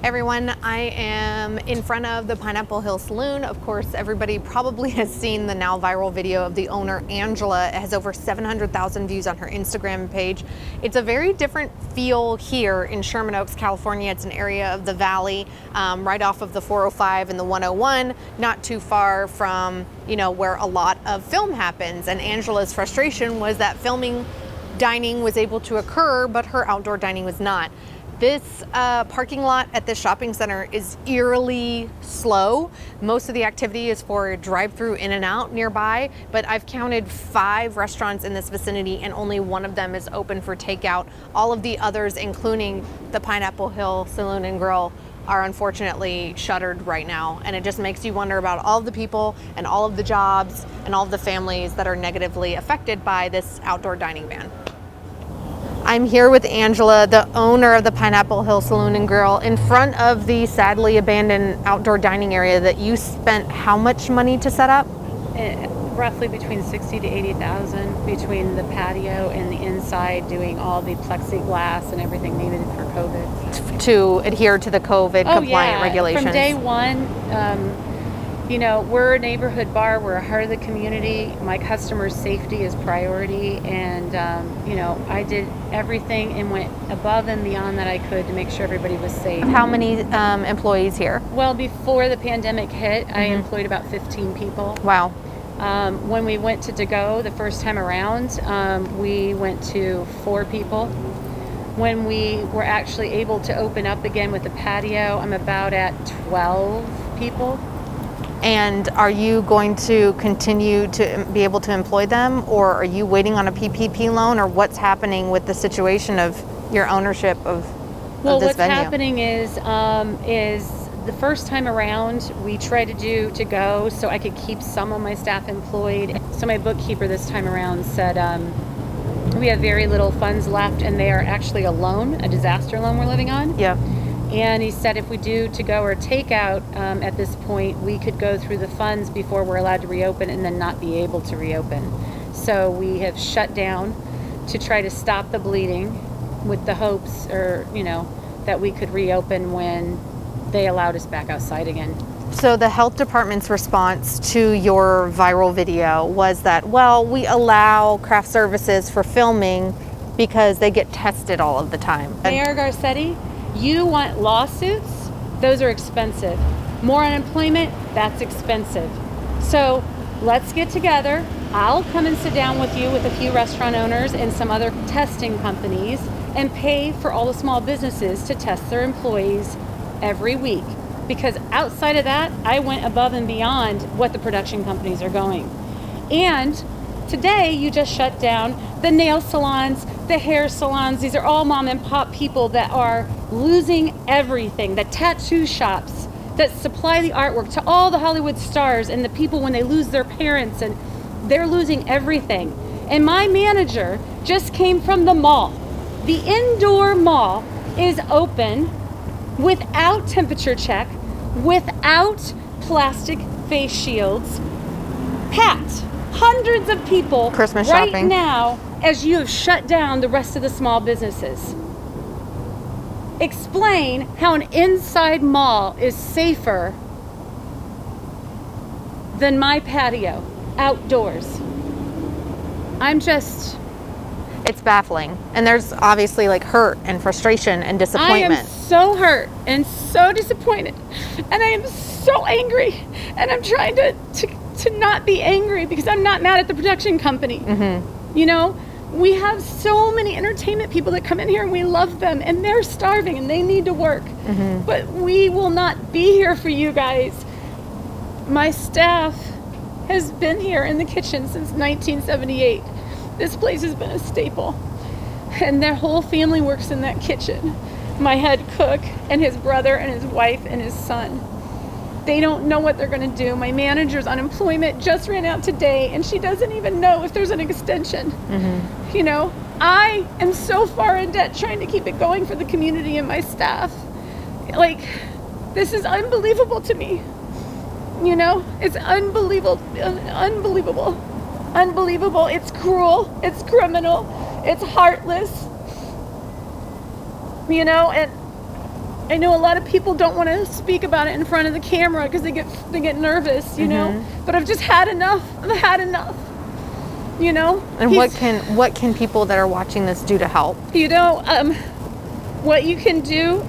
Everyone, I am in front of the Pineapple Hill Saloon. Of course, everybody probably has seen the now viral video of the owner, Angela. It has over 700,000 views on her Instagram page. It's a very different feel here in Sherman Oaks, California. It's an area of the valley, right off of the 405 and the 101, not too far from, where a lot of film happens. And Angela's frustration was that filming dining was able to occur, but her outdoor dining was not. This parking lot at this shopping center is eerily slow. Most of the activity is for drive-through in and out nearby, but I've counted 5 restaurants in this vicinity and only one of them is open for takeout. All of the others, including the Pineapple Hill Saloon and Grill, are unfortunately shuttered right now. And it just makes you wonder about all of the people and all of the jobs and all of the families that are negatively affected by this outdoor dining ban. I'm here with Angela, the owner of the Pineapple Hill Saloon and Grill, in front of the sadly abandoned outdoor dining area that you spent how much money to set up? Roughly between $60,000 to $80,000 between the patio and the inside, doing all the plexiglass and everything needed for COVID. To adhere to the COVID compliant regulations. From day one, we're a neighborhood bar. We're a heart of the community. My customers' safety is priority. And, I did everything and went above and beyond that I could to make sure everybody was safe. How many employees here? Well, before the pandemic hit, I employed about 15 people. Wow. When we went to go the first time around, we went to 4 people. When we were actually able to open up again with the patio, I'm about at 12 people. And are you going to continue to be able to employ them, or are you waiting on a PPP loan, or what's happening with the situation of your ownership of this venue? Well, what's happening is the first time around we tried to do to go so I could keep some of my staff employed. So my bookkeeper this time around said we have very little funds left, and they are actually a loan, a disaster loan we're living on. Yeah. And he said if we do to go or takeout at this point, we could go through the funds before we're allowed to reopen and then not be able to reopen. So we have shut down to try to stop the bleeding with the hopes that we could reopen when they allowed us back outside again. So the health department's response to your viral video was that, well, we allow craft services for filming because they get tested all of the time. Mayor Garcetti, you want lawsuits? Those are expensive. More unemployment? That's expensive. So let's get together. I'll come and sit down with you with a few restaurant owners and some other testing companies and pay for all the small businesses to test their employees every week. Because outside of that, I went above and beyond what the production companies are going. And today, you just shut down the nail salons, the hair salons. These are all mom and pop people that are losing everything. The tattoo shops that supply the artwork to all the Hollywood stars and the people when they lose their parents, and they're losing everything. And my manager just came from the mall. The indoor mall is open without temperature check, without plastic face shields, packed. Hundreds of people Christmas right shopping now as you have shut down the rest of the small businesses. Explain how an inside mall is safer than my patio outdoors. It's baffling. And there's obviously hurt and frustration and disappointment. I am so hurt and so disappointed, and I am so angry, and I'm trying to not be angry because I'm not mad at the production company. We have so many entertainment people that come in here and we love them, and they're starving and they need to work. But we will not be here for you guys. My staff has been here in the kitchen since 1978. This place has been a staple, and their whole family works in that kitchen. My head cook and his brother and his wife and his son. They don't know what they're going to do. My manager's unemployment just ran out today, and she doesn't even know if there's an extension. I am so far in debt trying to keep it going for the community and my staff. This is unbelievable to me. It's unbelievable. Unbelievable. It's cruel. It's criminal. It's heartless. And I know a lot of people don't want to speak about it in front of the camera because they get nervous, you know. But I've just had enough. I've had enough. You know. And what can people that are watching this do to help? You know, what you can do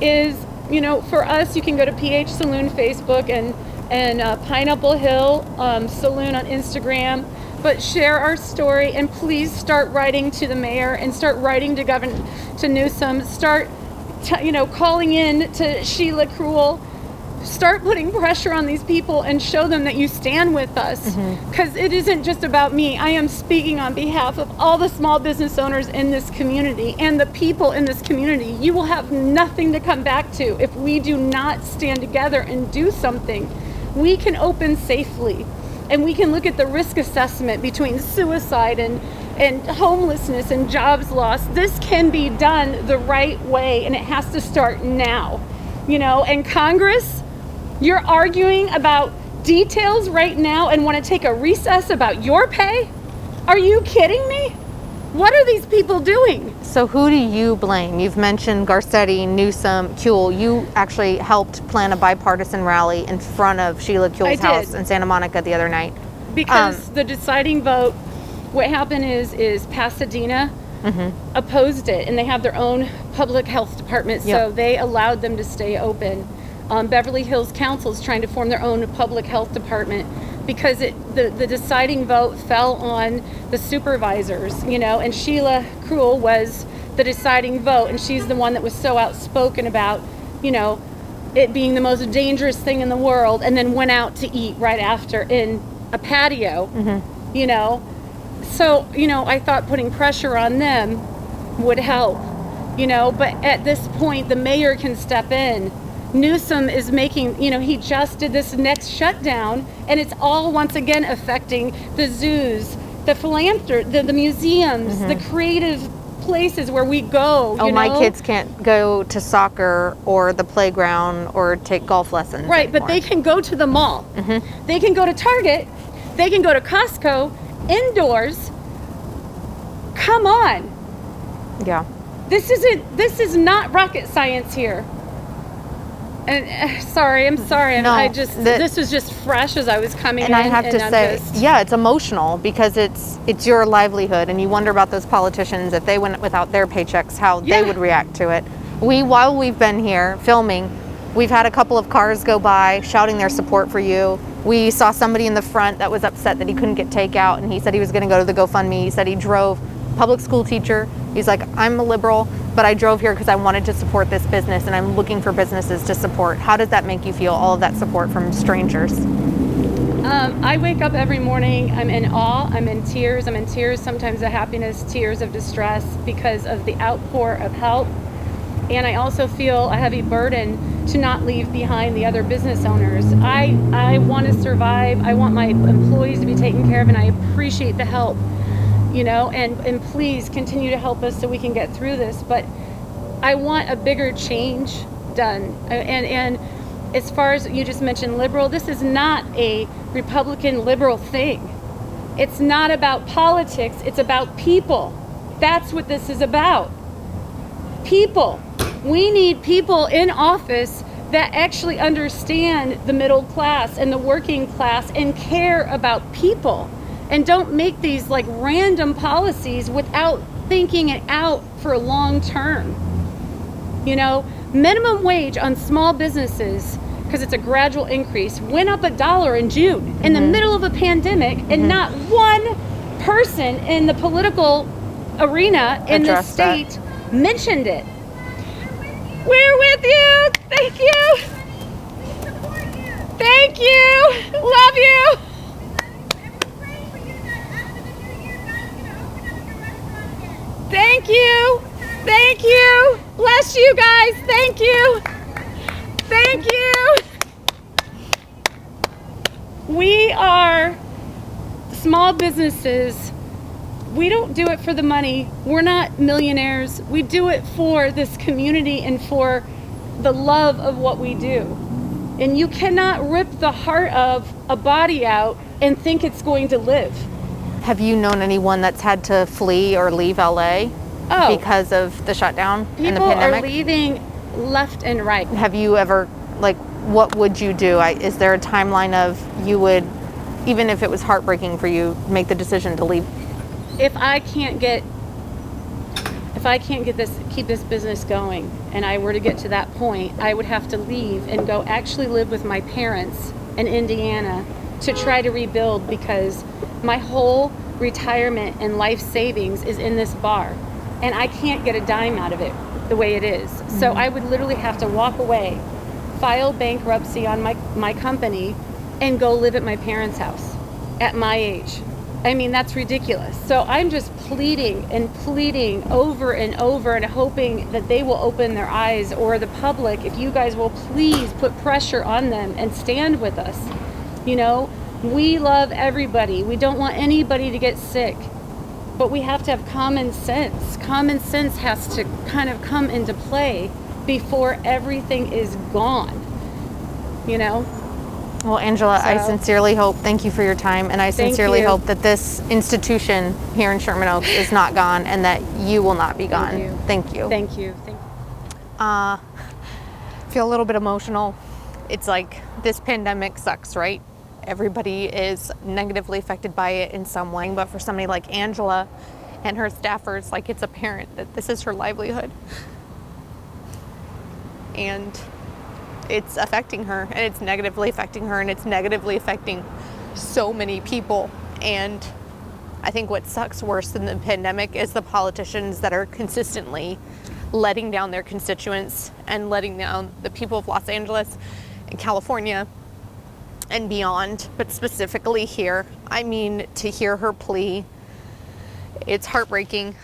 is, you know, for us, you can go to PH Saloon Facebook and Pineapple Hill Saloon on Instagram. But share our story, and please start writing to the mayor and start writing to Newsom. Start, calling in to Sheila Cruel. Start putting pressure on these people and show them that you stand with us. Because it isn't just about me. I am speaking on behalf of all the small business owners in this community and the people in this community. You will have nothing to come back to if we do not stand together and do something. We can open safely. And we can look at the risk assessment between suicide and homelessness and jobs lost. This can be done the right way, and it has to start now. You know, and Congress, you're arguing about details right now and want to take a recess about your pay? Are you kidding me? What are these people doing? So who do you blame? You've mentioned Garcetti, Newsom, Kuehl. You actually helped plan a bipartisan rally in front of Sheila Kuehl's house in Santa Monica the other night. Because the deciding vote, what happened is Pasadena opposed it, and they have their own public health department, so they allowed them to stay open. Beverly Hills Council is trying to form their own public health department because the deciding vote fell on the supervisors, you know, and Sheila Cruel was the deciding vote, and she's the one that was so outspoken about, you know, it being the most dangerous thing in the world, and then went out to eat right after in a patio, you know. So, you know, I thought putting pressure on them would help, you know, but at this point the mayor can step in. Newsom is making, you know, he just did this next shutdown, and it's all once again affecting the zoos, the philanthropy, the museums, the creative places where we go. Oh, my kids can't go to soccer or the playground or take golf lessons. Right, anymore. but they can go to the mall. They can go to Target. They can go to Costco indoors. Come on. Yeah. This is not rocket science here. And I'm sorry. No, this was just fresh as I was coming in. And I have to say, it's emotional because it's your livelihood, and you wonder about those politicians if they went without their paychecks, how they would react to it. While we've been here filming, we've had a couple of cars go by shouting their support for you. We saw somebody in the front that was upset that he couldn't get takeout, and he said he was going to go to the GoFundMe. He said he drove, public school teacher. He's like, I'm a liberal, but I drove here because I wanted to support this business, and I'm looking for businesses to support. How does that make you feel, all of that support from strangers? I wake up every morning, I'm in awe, I'm in tears sometimes of happiness, tears of distress because of the outpour of help. And I also feel a heavy burden to not leave behind the other business owners. I want to survive. I want my employees to be taken care of, and I appreciate the help, you know, and please continue to help us so we can get through this. But I want a bigger change done. And as far as you just mentioned liberal, this is not a Republican liberal thing. It's not about politics, it's about people. That's what this is about. People. We need people in office that actually understand the middle class and the working class and care about people, and don't make these like random policies without thinking it out for long term. You know, minimum wage on small businesses, because it's a gradual increase, went up $1 in June in the middle of a pandemic, and not one person in the political arena in the state mentioned it. We're with you. Thank you. We support you. Thank you. Love you. And we're praying for you that after the new year, God's going to open up your restaurant again. Thank you. Thank you. Bless you guys. Thank you. Thank you. We are small businesses. We don't do it for the money. We're not millionaires. We do it for this community and for the love of what we do. And you cannot rip the heart of a body out and think it's going to live. Have you known anyone that's had to flee or leave LA because of the shutdown and the People pandemic? are leaving left and right. Have you ever, like, what would you do? Is there a timeline of you would, even if it was heartbreaking for you, make the decision to leave? If I can't keep this business going, and I were to get to that point, I would have to leave and go actually live with my parents in Indiana to try to rebuild, because my whole retirement and life savings is in this bar, and I can't get a dime out of it the way it is. So I would literally have to walk away, file bankruptcy on my company, and go live at my parents' house at my age. I mean, that's ridiculous. So I'm just pleading and pleading over and over and hoping that they will open their eyes, or the public, if you guys will please put pressure on them and stand with us. You know, we love everybody. We don't want anybody to get sick, but we have to have common sense. Common sense has to kind of come into play before everything is gone, you know? Well, Angela, I sincerely hope, thank you for your time, and I sincerely hope that this institution here in Sherman Oaks is not gone, and that you will not be gone. Thank you. Thank you. Thank you. Feel a little bit emotional. It's like this pandemic sucks, right? Everybody is negatively affected by it in some way, but for somebody like Angela and her staffers, like, it's apparent that this is her livelihood. And it's affecting her, and it's negatively affecting her, and it's negatively affecting so many people. And I think what sucks worse than the pandemic is the politicians that are consistently letting down their constituents and letting down the people of Los Angeles and California and beyond, but specifically here. I mean, to hear her plea, it's heartbreaking.